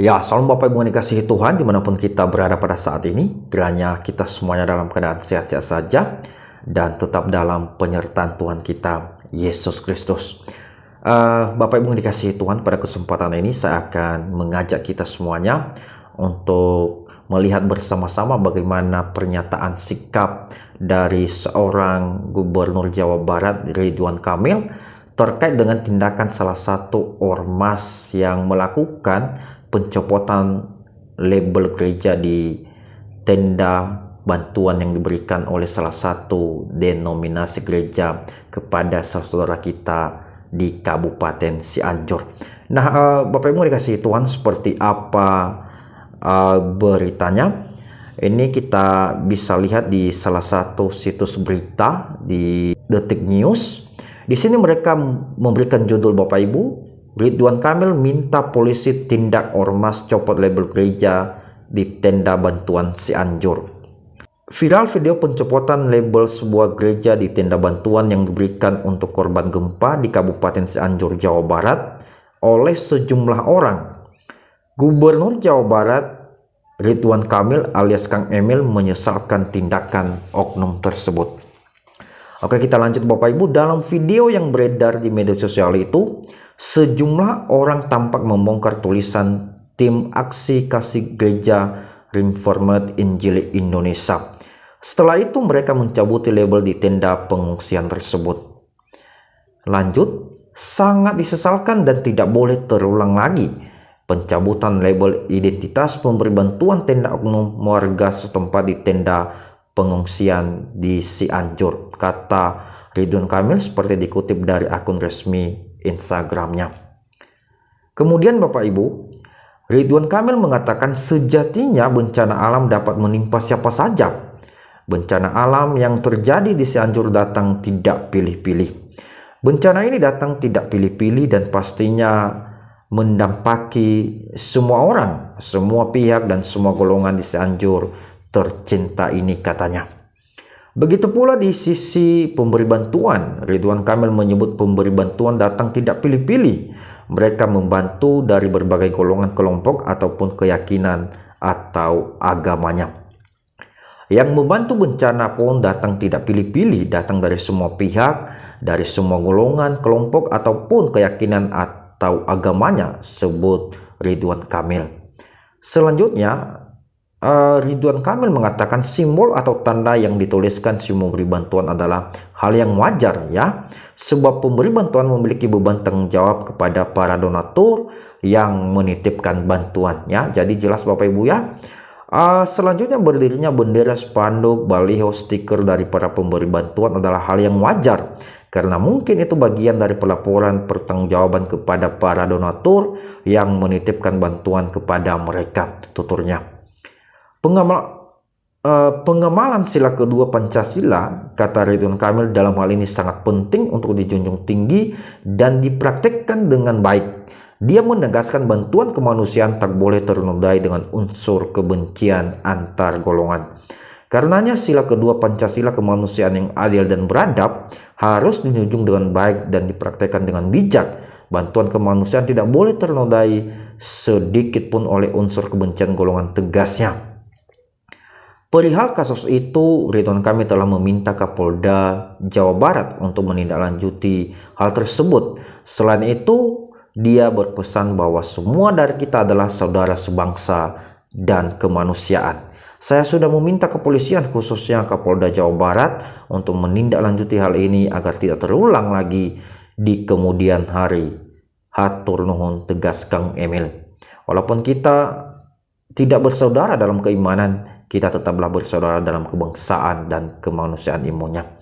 Ya, salam Bapak Ibu yang dikasihi Tuhan dimanapun kita berada pada saat ini. Kiranya kita semuanya dalam keadaan sehat-sehat saja dan tetap dalam penyertaan Tuhan kita, Yesus Kristus. Bapak Ibu yang dikasihi Tuhan, pada kesempatan ini saya akan mengajak kita semuanya untuk melihat bersama-sama bagaimana pernyataan sikap dari seorang Gubernur Jawa Barat, Ridwan Kamil, terkait dengan tindakan salah satu ormas yang melakukan pencopotan label gereja di tenda bantuan yang diberikan oleh salah satu denominasi gereja kepada saudara kita di Kabupaten Cianjur. Nah, Bapak Ibu dikasihi Tuhan, seperti apa beritanya? Ini kita bisa lihat di salah satu situs berita di Detik News. Di sini mereka memberikan judul, Bapak Ibu, Ridwan Kamil minta polisi tindak ormas copot label gereja di tenda bantuan Cianjur. Viral video pencopotan label sebuah gereja di tenda bantuan yang diberikan untuk korban gempa di Kabupaten Cianjur, Jawa Barat oleh sejumlah orang. Gubernur Jawa Barat Ridwan Kamil alias Kang Emil menyesalkan tindakan oknum tersebut. Oke, kita lanjut Bapak Ibu. Dalam video yang beredar di media sosial itu, sejumlah orang tampak membongkar tulisan Tim Aksi Kasih Gereja Reformed Injili Indonesia. Setelah itu mereka mencabuti label di tenda pengungsian tersebut. Lanjut, sangat disesalkan dan tidak boleh terulang lagi pencabutan label identitas pemberi bantuan tenda oknum warga setempat di tenda pengungsian di Cianjur, kata Ridwan Kamil seperti dikutip dari akun resmi Instagramnya. Kemudian Bapak Ibu, Ridwan Kamil mengatakan sejatinya bencana alam dapat menimpa siapa saja. Bencana alam yang terjadi di Cianjur datang tidak pilih-pilih. Bencana ini datang tidak pilih-pilih dan pastinya mendampaki semua orang, semua pihak dan semua golongan di Cianjur tercinta ini, katanya. Begitu pula di sisi pemberi bantuan, Ridwan Kamil menyebut pemberi bantuan datang tidak pilih-pilih. Mereka membantu dari berbagai golongan, kelompok ataupun keyakinan atau agamanya. Yang membantu bencana pun datang tidak pilih-pilih, datang dari semua pihak, dari semua golongan, kelompok ataupun keyakinan atau agamanya, sebut Ridwan Kamil. Selanjutnya, Ridwan Kamil mengatakan simbol atau tanda yang dituliskan si memberi bantuan adalah hal yang wajar, ya, sebab pemberi bantuan memiliki beban tanggung jawab kepada para donatur yang menitipkan bantuan, ya. Jadi jelas Bapak Ibu, ya. Selanjutnya, berdirinya bendera, spanduk, baliho, stiker dari para pemberi bantuan adalah hal yang wajar karena mungkin itu bagian dari pelaporan pertanggungjawaban kepada para donatur yang menitipkan bantuan kepada mereka, tuturnya. Pengamalan sila kedua Pancasila, kata Ridwan Kamil, dalam hal ini sangat penting untuk dijunjung tinggi dan dipraktikkan dengan baik. Dia menegaskan bantuan kemanusiaan tak boleh ternodai dengan unsur kebencian antar golongan. Karenanya sila kedua Pancasila, kemanusiaan yang adil dan beradab, harus dijunjung dengan baik dan dipraktikkan dengan bijak. Bantuan kemanusiaan tidak boleh ternodai sedikit pun oleh unsur kebencian golongan, tegasnya. Perihal kasus itu, Ridwan Kamil telah meminta Kapolda Jawa Barat untuk menindaklanjuti hal tersebut. Selain itu, dia berpesan bahwa semua dari kita adalah saudara sebangsa dan kemanusiaan. Saya sudah meminta kepolisian, khususnya Kapolda Jawa Barat, untuk menindaklanjuti hal ini agar tidak terulang lagi di kemudian hari. Hatur nuhun, tegas Kang Emil. Walaupun kita tidak bersaudara dalam keimanan, kita tetaplah bersaudara dalam kebangsaan dan kemanusiaan imunnya.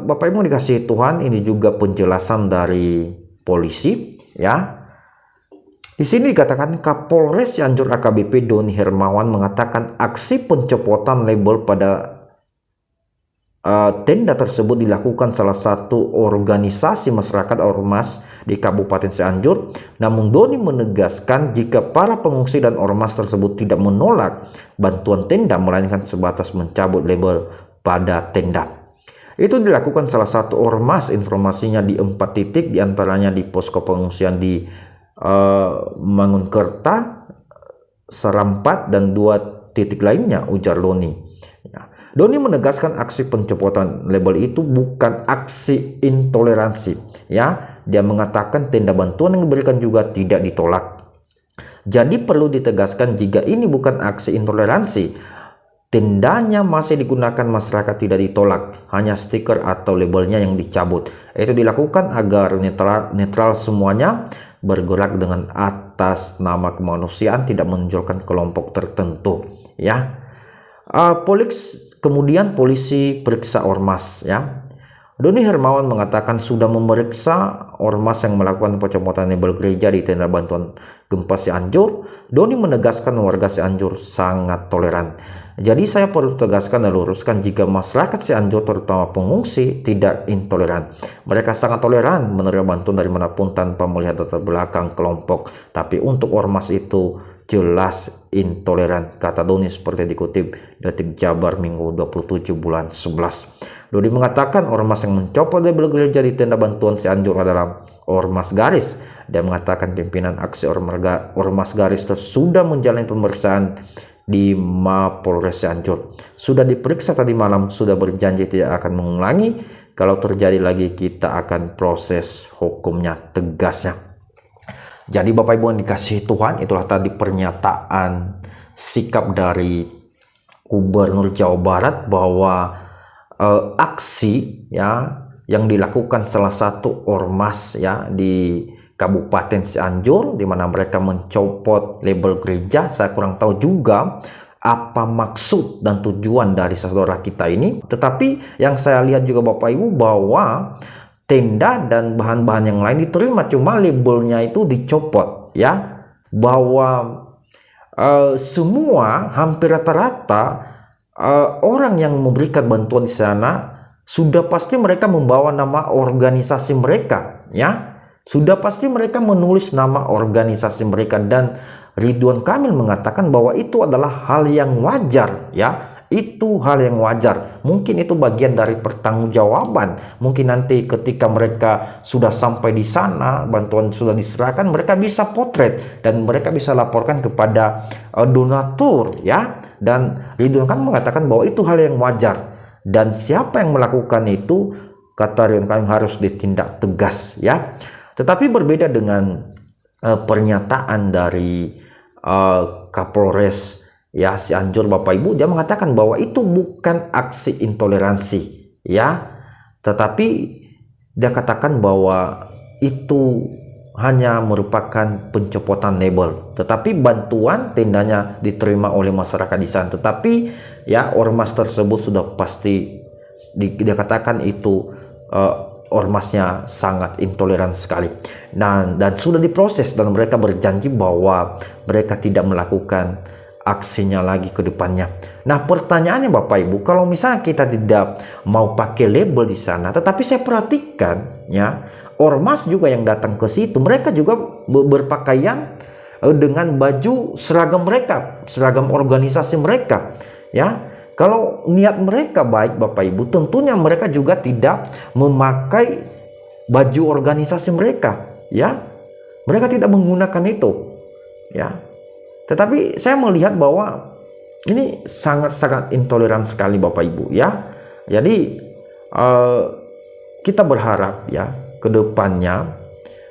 Bapak Ibu dikasihi Tuhan, ini juga penjelasan dari polisi, ya. Di sini dikatakan Kapolres Cianjur AKBP Doni Hermawan mengatakan aksi pencopotan label pada tenda tersebut dilakukan salah satu organisasi masyarakat ormas di Kabupaten Cianjur. Namun Doni menegaskan jika para pengungsi dan ormas tersebut tidak menolak bantuan tenda, melainkan sebatas mencabut label pada tenda. Itu dilakukan salah satu ormas, informasinya di 4 titik, diantaranya di posko pengungsian di Mangunkerta, Serampat, dan 2 titik lainnya, ujar Doni. Ya. Doni menegaskan aksi pencopotan label itu bukan aksi intoleransi. Ya, dia mengatakan tenda bantuan yang diberikan juga tidak ditolak. Jadi perlu ditegaskan jika ini bukan aksi intoleransi, tendanya masih digunakan masyarakat tidak ditolak, hanya stiker atau labelnya yang dicabut. Itu dilakukan agar netral semuanya, bergerak dengan atas nama kemanusiaan, tidak menonjolkan kelompok tertentu. Ya, kemudian polisi periksa ormas. Ya, Doni Hermawan mengatakan sudah memeriksa ormas yang melakukan pencopotan label gereja di tenda bantuan gempa Cianjur. Doni menegaskan warga Cianjur sangat toleran. Jadi saya perlu tegaskan dan luruskan jika masyarakat Cianjur terutama pengungsi tidak intoleran. Mereka sangat toleran menerima bantuan dari manapun tanpa melihat latar belakang kelompok. Tapi untuk ormas itu jelas intoleran, kata Doni seperti dikutip Detik Jabar Minggu 27 bulan 11. Doni mengatakan ormas yang mencopot label gereja di tenda bantuan Cianjur adalah Ormas Garis. Dia mengatakan pimpinan aksi Ormas Garis sudah menjalani pemeriksaan di Mapolres Cianjur. Sudah diperiksa tadi malam, sudah berjanji tidak akan mengulangi. Kalau terjadi lagi kita akan proses hukumnya, tegasnya. Jadi Bapak Ibu yang dikasihi Tuhan, itulah tadi pernyataan sikap dari Gubernur Jawa Barat bahwa aksi ya yang dilakukan salah satu ormas ya di Kabupaten Cianjur, di mana mereka mencopot label gereja. Saya kurang tahu juga apa maksud dan tujuan dari saudara kita ini. Tetapi yang saya lihat juga Bapak Ibu bahwa tenda dan bahan-bahan yang lain diterima, cuma labelnya itu dicopot ya. Bahwa semua hampir rata-rata orang yang memberikan bantuan di sana sudah pasti mereka membawa nama organisasi mereka ya. Sudah pasti mereka menulis nama organisasi mereka, dan Ridwan Kamil mengatakan bahwa itu adalah hal yang wajar ya. Itu hal yang wajar. Mungkin itu bagian dari pertanggungjawaban. Mungkin nanti ketika mereka sudah sampai di sana, bantuan sudah diserahkan, mereka bisa potret dan mereka bisa laporkan kepada donatur ya. Dan Ridwan Kamil mengatakan bahwa itu hal yang wajar. Dan siapa yang melakukan itu, kata Ridwan Kamil, harus ditindak tegas ya. Tetapi berbeda dengan pernyataan dari Kapolres ya Cianjur Bapak Ibu, dia mengatakan bahwa itu bukan aksi intoleransi ya, tetapi dia katakan bahwa itu hanya merupakan pencopotan label, tetapi bantuan tendanya diterima oleh masyarakat di sana. Tetapi ya ormas tersebut sudah pasti dia katakan itu ormasnya sangat intoleran sekali, dan sudah diproses dan mereka berjanji bahwa mereka tidak melakukan aksinya lagi ke depannya. Nah, pertanyaannya Bapak Ibu, kalau misalnya kita tidak mau pakai label di sana, tetapi saya perhatikan ya, ormas juga yang datang ke situ, mereka juga berpakaian dengan baju seragam mereka, seragam organisasi mereka ya. Kalau niat mereka baik Bapak Ibu, tentunya mereka juga tidak memakai baju organisasi mereka ya. Mereka tidak menggunakan itu ya. Tetapi saya melihat bahwa ini sangat-sangat intoleran sekali Bapak Ibu ya. Jadi kita berharap ya ke depannya,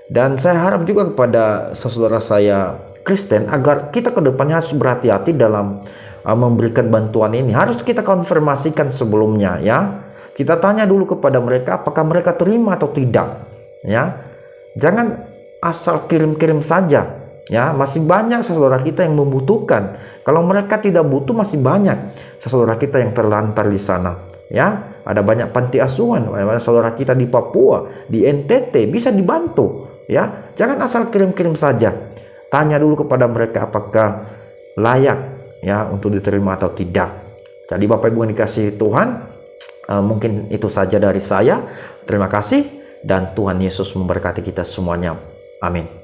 dan saya harap juga kepada saudara saya Kristen agar kita ke depannya harus berhati-hati dalam memberikan bantuan ini. Harus kita konfirmasikan sebelumnya ya. Kita tanya dulu kepada mereka apakah mereka terima atau tidak ya. Jangan asal kirim-kirim saja ya. Masih banyak saudara kita yang membutuhkan. Kalau mereka tidak butuh, masih banyak saudara kita yang terlantar di sana ya. Ada banyak panti asuhan, banyak saudara kita di Papua, di NTT, bisa dibantu ya. Jangan asal kirim-kirim saja. Tanya dulu kepada mereka apakah layak ya untuk diterima atau tidak. Jadi Bapak Ibu yang dikasihi Tuhan, mungkin itu saja dari saya. Terima kasih dan Tuhan Yesus memberkati kita semuanya. Amin.